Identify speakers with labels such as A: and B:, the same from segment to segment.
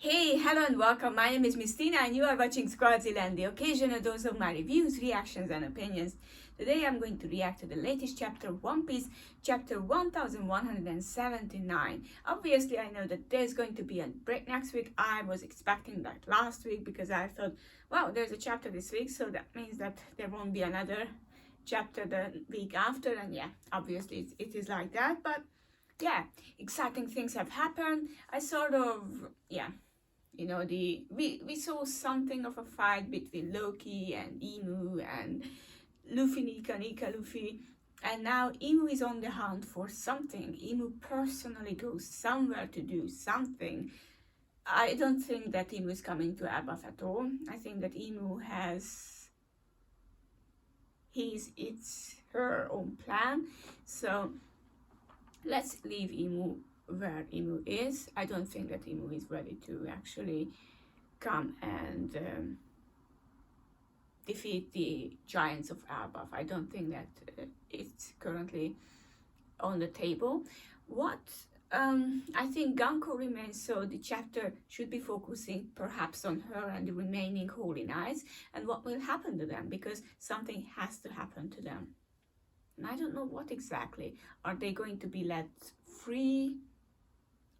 A: Hey, hello and welcome. My name is Mistina and you are watching Squadziland, the occasional dose of my reviews, reactions and opinions. Today I'm going to react to the latest chapter of One Piece, chapter 1179. Obviously I know that there's going to be a break next week. I was expecting that last week because I thought, wow, there's a chapter this week, so that means that there won't be another chapter the week after, and yeah, obviously it is like that, but yeah, exciting things have happened. I sort of, yeah, we saw something of a fight between Loki and Imu and Luffy Nika Luffy, and now Imu is on the hunt for something. Imu personally goes somewhere to do something. I don't think that Imu is coming to Elbaf at all. I think that Imu has her own plan. So let's leave Imu where Imu is. I don't think that Imu is ready to actually come and defeat the giants of Elbaf. I don't think that it's currently on the table. I think Ganko remains, so the chapter should be focusing perhaps on her and the remaining Holy Knights and what will happen to them, because something has to happen to them. And I don't know what exactly. Are they going to be let free?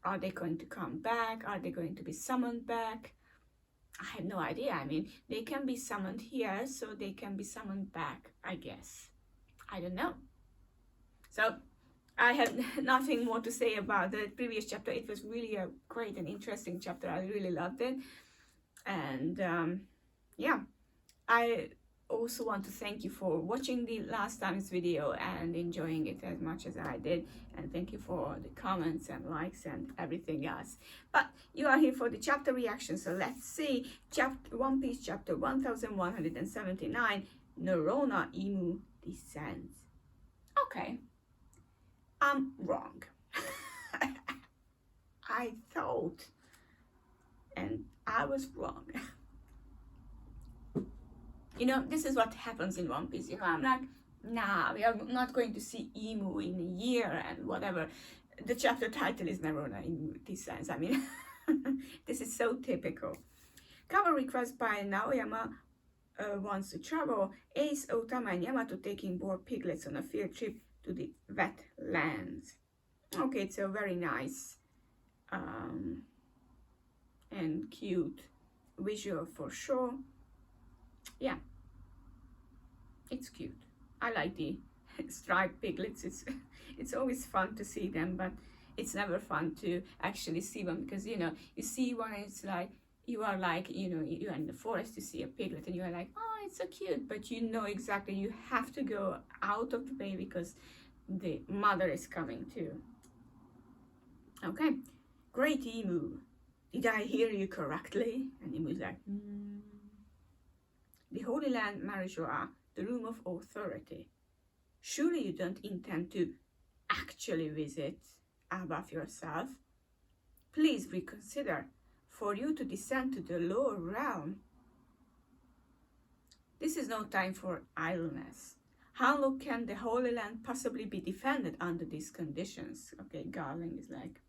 A: Are they going to come back? Are they going to be summoned back? I have no idea. I mean, they can be summoned here, so they can be summoned back, I guess. I don't know. So I have nothing more to say about the previous chapter. It was really a great and interesting chapter. I really loved it. And yeah, I also want to thank you for watching the last time's video and enjoying it as much as I did, and thank you for the comments and likes and everything else. But you are here for the chapter reaction, so let's see One Piece chapter 1179, Norona Imu Descends. Okay, I'm wrong. I thought, and I was wrong. You know, this is what happens in One Piece. You know, I'm like, nah, we are not going to see Imu in a year and whatever. The chapter title is Norona Imu Descends. I mean, this is so typical. Cover request by Naoyama wants to travel. Ace, Otama, and Yamato taking board piglets on a field trip to the wetlands. Okay, it's a very nice and cute visual for sure. Yeah, it's cute. I like the striped piglets. It's always fun to see them, but it's never fun to actually see one, because you know, you see one, it's like you are like, you know, you are in the forest, you see a piglet and you are like, oh, it's so cute, but you know exactly you have to go out of the way because the mother is coming too. Okay, great Imu. Did I hear you correctly? And Imu's like, The Holy Land Marijoa, the room of authority. Surely you don't intend to actually visit Elbaf yourself? Please reconsider. For you to descend to the lower realm, this is no time for idleness. How long can the Holy Land possibly be defended under these conditions? Okay, Garling is like,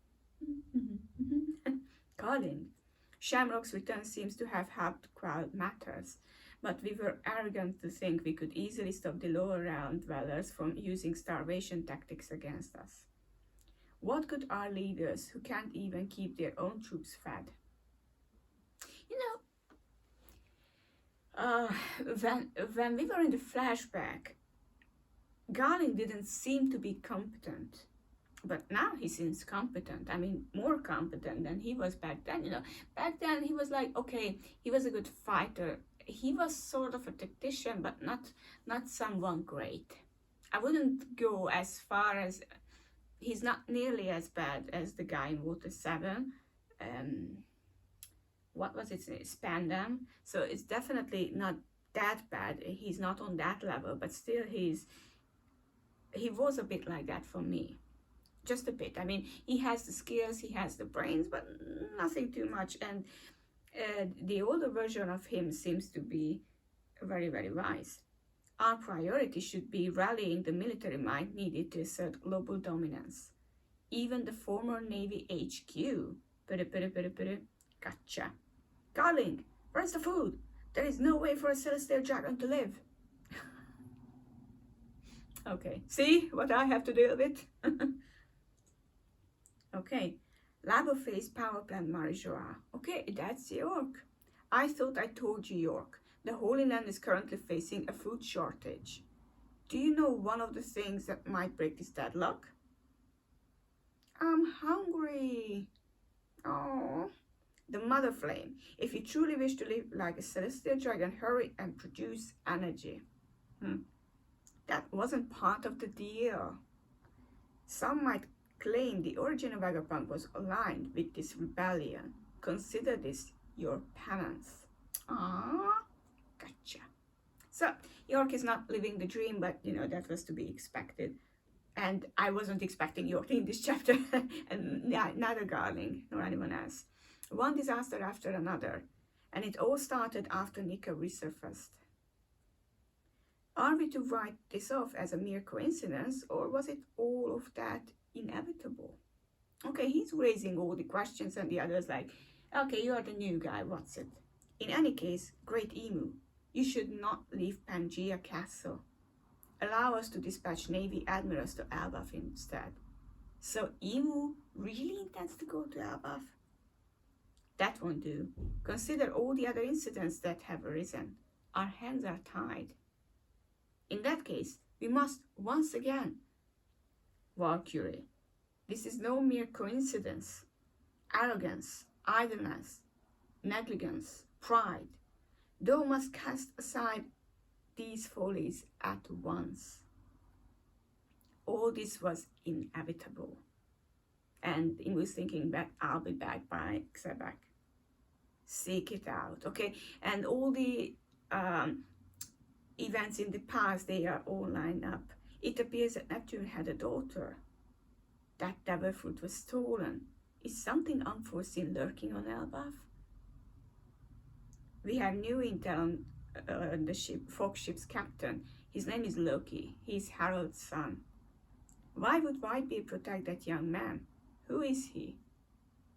A: Garling. Shamrock's return seems to have helped quell matters, but we were arrogant to think we could easily stop the lower realm dwellers from using starvation tactics against us. What good are leaders who can't even keep their own troops fed? You know, when we were in the flashback, Garling didn't seem to be competent. But now he seems competent. I mean, more competent than he was back then. You know, back then he was like, okay, he was a good fighter. He was sort of a tactician, but not someone great. I wouldn't go as far as, he's not nearly as bad as the guy in Water 7. What was it? Spandam. So it's definitely not that bad. He's not on that level, but still he was a bit like that for me. Just a bit. I mean, he has the skills, he has the brains, but nothing too much. And the older version of him seems to be very, very wise. Our priority should be rallying the military might needed to assert global dominance. Even the former Navy HQ Gotcha. Darling, where's the food? There is no way for a celestial dragon to live. Okay, see what I have to deal with? Okay, Labophase Power Plant Marijoa. Okay, that's York. I thought I told you, York. The Holy Land is currently facing a food shortage. Do you know one of the things that might break this deadlock? I'm hungry. Oh, the Mother Flame. If you truly wish to live like a celestial dragon, hurry and produce energy. That wasn't part of the deal. Some might claim the origin of Vegapunk was aligned with this rebellion. Consider this your penance. Ah, gotcha. So, York is not living the dream, but that was to be expected. And I wasn't expecting York in this chapter, and neither Garling nor anyone else. One disaster after another, and it all started after Nika resurfaced. Are we to write this off as a mere coincidence, or was it all of that inevitable? Okay, he's raising all the questions, and the others like, okay, you are the new guy, what's it? In any case, Great Emu, you should not leave Pangaea Castle. Allow us to dispatch Navy admirals to Elbaf instead. So Emu really intends to go to Elbaf? That won't do. Consider all the other incidents that have arisen. Our hands are tied. In that case, we must once again. Valkyrie, this is no mere coincidence. Arrogance, idleness, negligence, pride. Thou must cast aside these follies at once. All this was inevitable. And he was thinking back, I'll be back by Xebec. Seek it out, okay? And all the events in the past, they are all lined up. It appears that Neptune had a daughter. That devil fruit was stolen. Is something unforeseen lurking on Elbaf? We have new intel on the ship, Fox ship's captain. His name is Loki. He's Harold's son. Why would Whitebeard protect that young man? Who is he?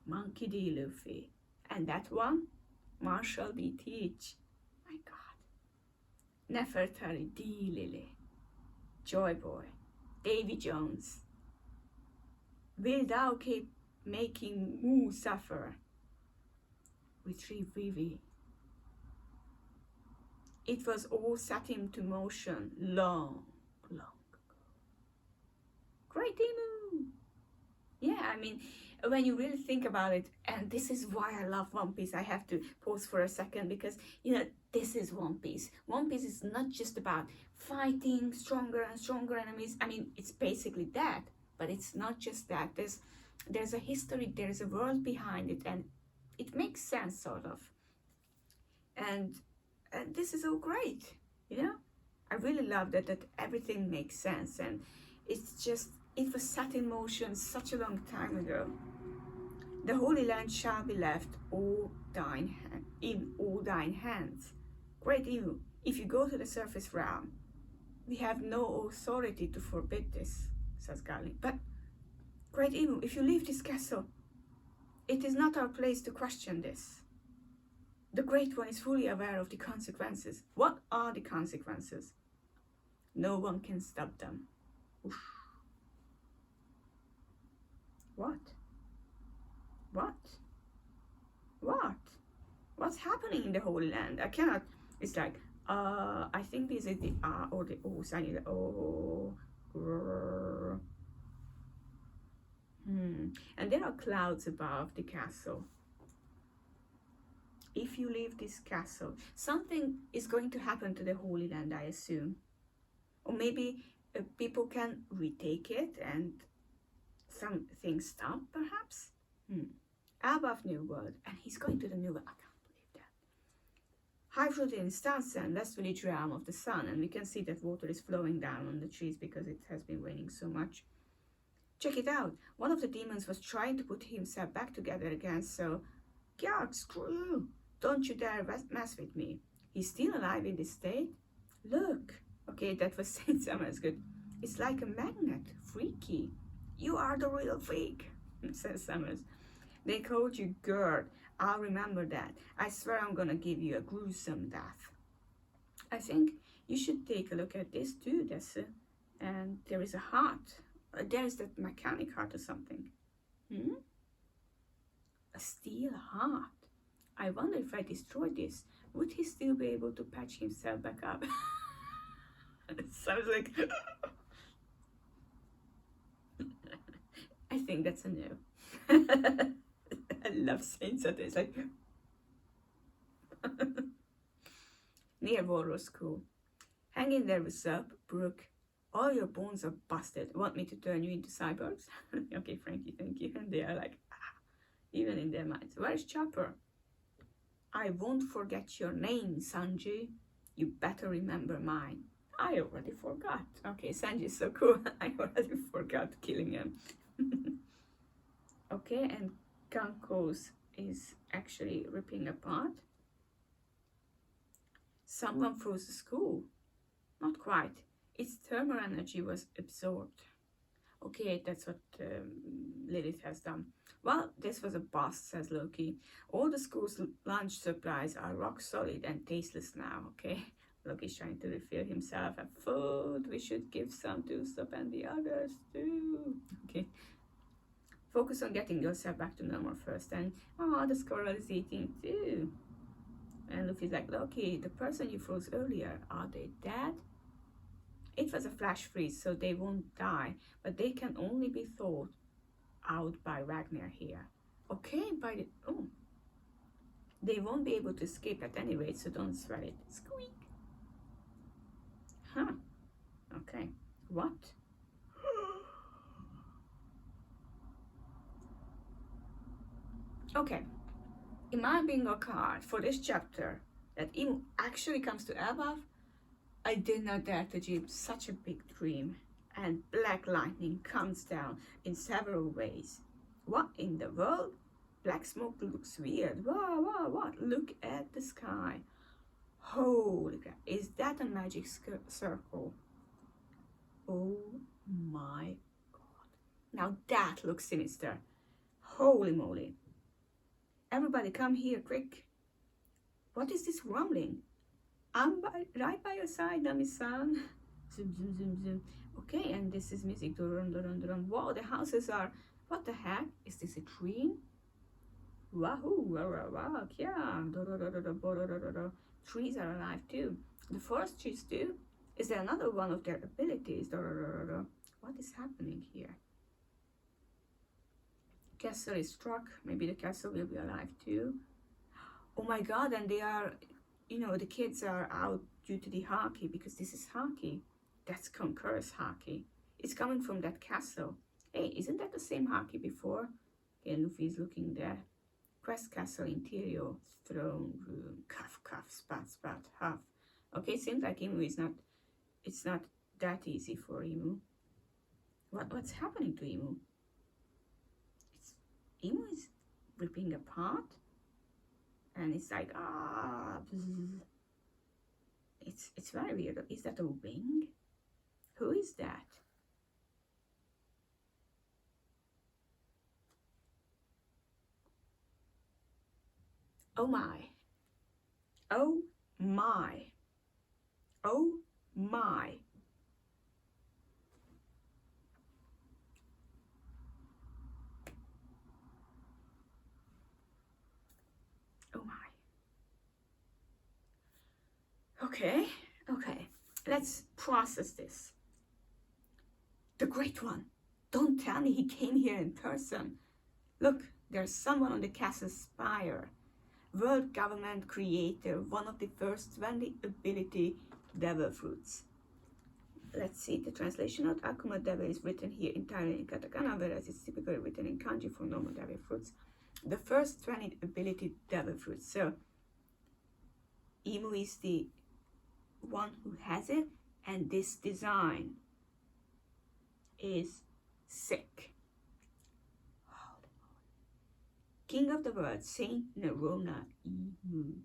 A: Monkey D. Luffy. And that one? Marshall B. Teach. My God. Nefertari D. Lily. Joy Boy. Davy Jones. Will thou keep making Mu suffer? Retrieve Vivi. It was all set into motion long, long ago. Great Emu! Yeah, I mean, when you really think about it, and this is why I love One Piece, I have to pause for a second because, this is One Piece. One Piece is not just about fighting stronger and stronger enemies. I mean, it's basically that, but it's not just that. There's a history, there's a world behind it, and it makes sense, sort of. And this is all great, I really love that everything makes sense, and it's just, it was set in motion such a long time ago. The Holy Land shall be left in all thine hands. Great Emu, if you go to the surface realm, we have no authority to forbid this, says Garling. But, Great Emu, if you leave this castle, it is not our place to question this. The Great One is fully aware of the consequences. What are the consequences? No one can stop them. Oof. What? What's happening in the Holy Land? I cannot, it's like, I think this is the or the O, so I need the O. And there are clouds above the castle. If you leave this castle, something is going to happen to the Holy Land, I assume. Or maybe people can retake it and some things stop, perhaps? Elbaf New World, and he's going to the New World. I can't believe that. High fruit in Stansen, West Village Realm of the Sun, and we can see that water is flowing down on the trees because it has been raining so much. Check it out. One of the demons was trying to put himself back together again, so Gyark, screw you. Don't you dare mess with me. He's still alive in this state? Look. Okay, that was Saint Summers good. It's like a magnet. Freaky. You are the real freak, says Summers. They called you Gerd. I'll remember that. I swear I'm gonna give you a gruesome death. I think you should take a look at this too, Dessa. And there is a heart. There is that mechanic heart or something. A steel heart. I wonder if I destroy this, would he still be able to patch himself back up? It sounds like... I think that's a no. I love saying something. It's like... Near Warrow School. Hang in there with up, Brooke. All your bones are busted. Want me to turn you into cyborgs? Okay, Frankie, thank you. And they are like, even in their minds. Where's Chopper? I won't forget your name, Sanji. You better remember mine. I already forgot. Okay, Sanji's so cool. I already forgot killing him. Okay, and Kanko's is actually ripping apart. Someone froze the school. Not quite. Its thermal energy was absorbed. Okay, that's what Lilith has done. Well, this was a bust, says Loki. All the school's lunch supplies are rock solid and tasteless now, okay? Loki's trying to refill himself at food. We should give some to Usopp and the others too. Okay. Focus on getting yourself back to normal first. And, oh, the squirrel is eating too. And Luffy's like, Loki, the person you froze earlier, are they dead? It was a flash freeze, so they won't die, but they can only be thawed out by Ragnar here. Okay, they won't be able to escape at any rate, so don't sweat it. Squeak. Huh. Okay. What? Okay. In my bingo card for this chapter, that Imu actually comes to Elbaf, I did not dare to dream such a big dream, and black lightning comes down in several ways. What in the world? Black smoke looks weird. Wow, what? Look at the sky. Holy crap, is that a magic circle? Oh my god. Now that looks sinister. Holy moly. Everybody come here, quick. What is this rumbling? I'm right by your side, Nami-san. Zoom, zoom, zoom, zoom. Okay, and this is music. Dun, dun, dun, dun. Wow, the houses are... What the heck? Is this a dream? Wahoo, wah, yeah. Trees are alive too. The forest trees too. Is there another one of their abilities? What is happening here? Castle is struck. Maybe the castle will be alive too. Oh my god, and they are... You know, the kids are out due to the Haki, because this is Haki. That's Conqueror's Haki. It's coming from that castle. Hey, isn't that the same Haki before? Okay, Luffy's looking there. Quest Castle Interior, Throne Room, cuff, spat, huff. Okay, seems like Imu is not... It's not that easy for Imu. What's happening to Imu? Imu is ripping apart? And it's like, it's very weird. Is that a wing? Who is that? Oh my. Oh my. Oh my. Oh my. Okay, let's process this. The Great One. Don't tell me he came here in person. Look, there's someone on the castle's spire. World government creator, one of the first 20 ability devil fruits. Let's see, the translation of Akuma Devil is written here entirely in katakana, whereas it's typically written in kanji for normal devil fruits. The first 20 ability devil fruits. So, Imu is the one who has it, and this design is sick. King of the world, Saint Nerona Imu.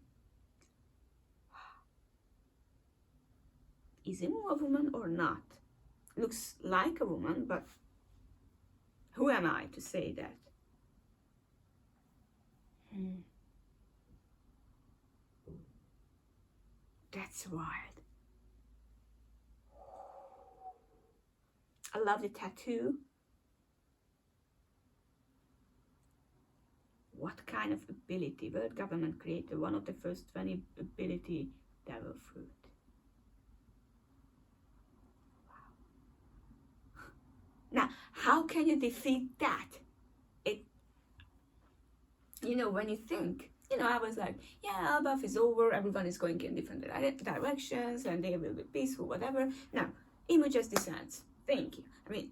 A: Is Imu a woman or not? Looks like a woman, but who am I to say that? That's wild. I love the tattoo. What kind of ability? World government created one of the first 20 ability devil fruit. Wow. Now, how can you defeat that? When you think, I was like, yeah, Elbaf is over, everyone is going in different directions, and they will be peaceful, whatever. Now, Imu just decides, thank you. I mean,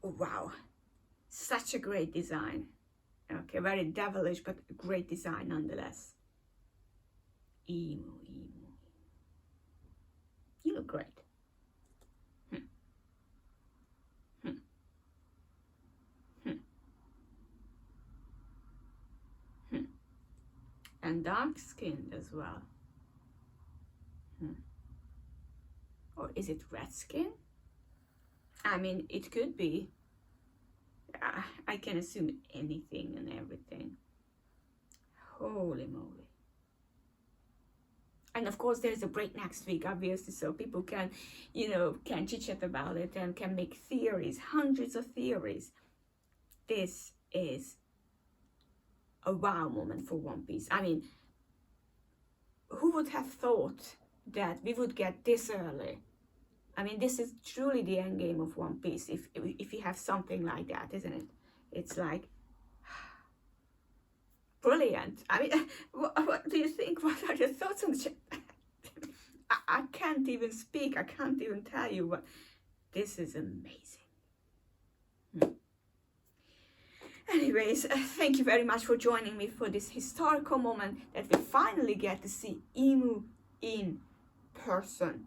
A: wow, such a great design. Okay, very devilish, but great design nonetheless. Imu. You look great. And dark skinned as well. Or is it red skin? I mean, it could be. I can assume anything and everything. Holy moly. And of course there's a break next week, obviously, so people can chit-chat about it and can make theories, hundreds of theories. This is a wow moment for One Piece. I mean, who would have thought that we would get this early? I mean, this is truly the end game of One Piece, if you have something like that, isn't it? It's like, brilliant. I mean, what do you think? What are your thoughts on the chat? I can't even speak. I can't even tell you what. This is amazing. Anyways, thank you very much for joining me for this historical moment that we finally get to see Imu in person.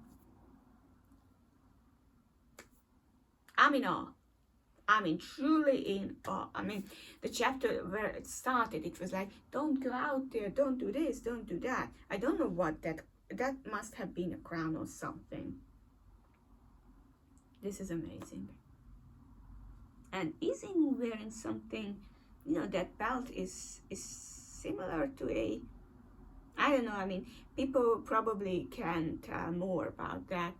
A: I'm in awe. I mean, truly in awe. I mean, the chapter where it started, it was like, don't go out there, don't do this, don't do that. I don't know what that must have been a crown or something. This is amazing. And is Imu wearing something, that belt is similar to a, I don't know, I mean, people probably can tell more about that.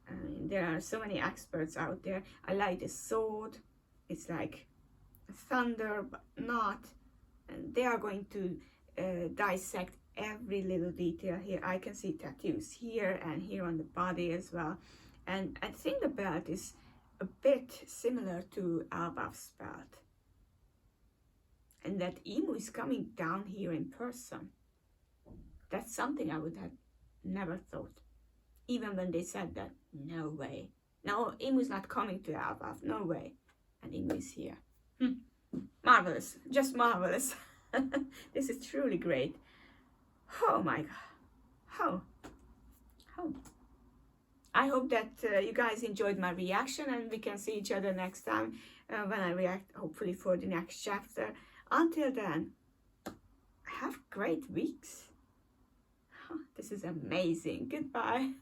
A: I mean, there are so many experts out there. I like the sword. It's like thunder, but not. And they are going to dissect every little detail here. I can see tattoos here and here on the body as well. And I think the belt is a bit similar to Elbaf's belt. And that Imu is coming down here in person. That's something I would have never thought. Even when they said that, no way. No, Imu's not coming to Elbaf, no way. And Imu is here. Marvelous, just marvelous. This is truly great. Oh my God. Oh. I hope that you guys enjoyed my reaction, and we can see each other next time when I react, hopefully, for the next chapter. Until then, have great weeks. This is amazing. Goodbye.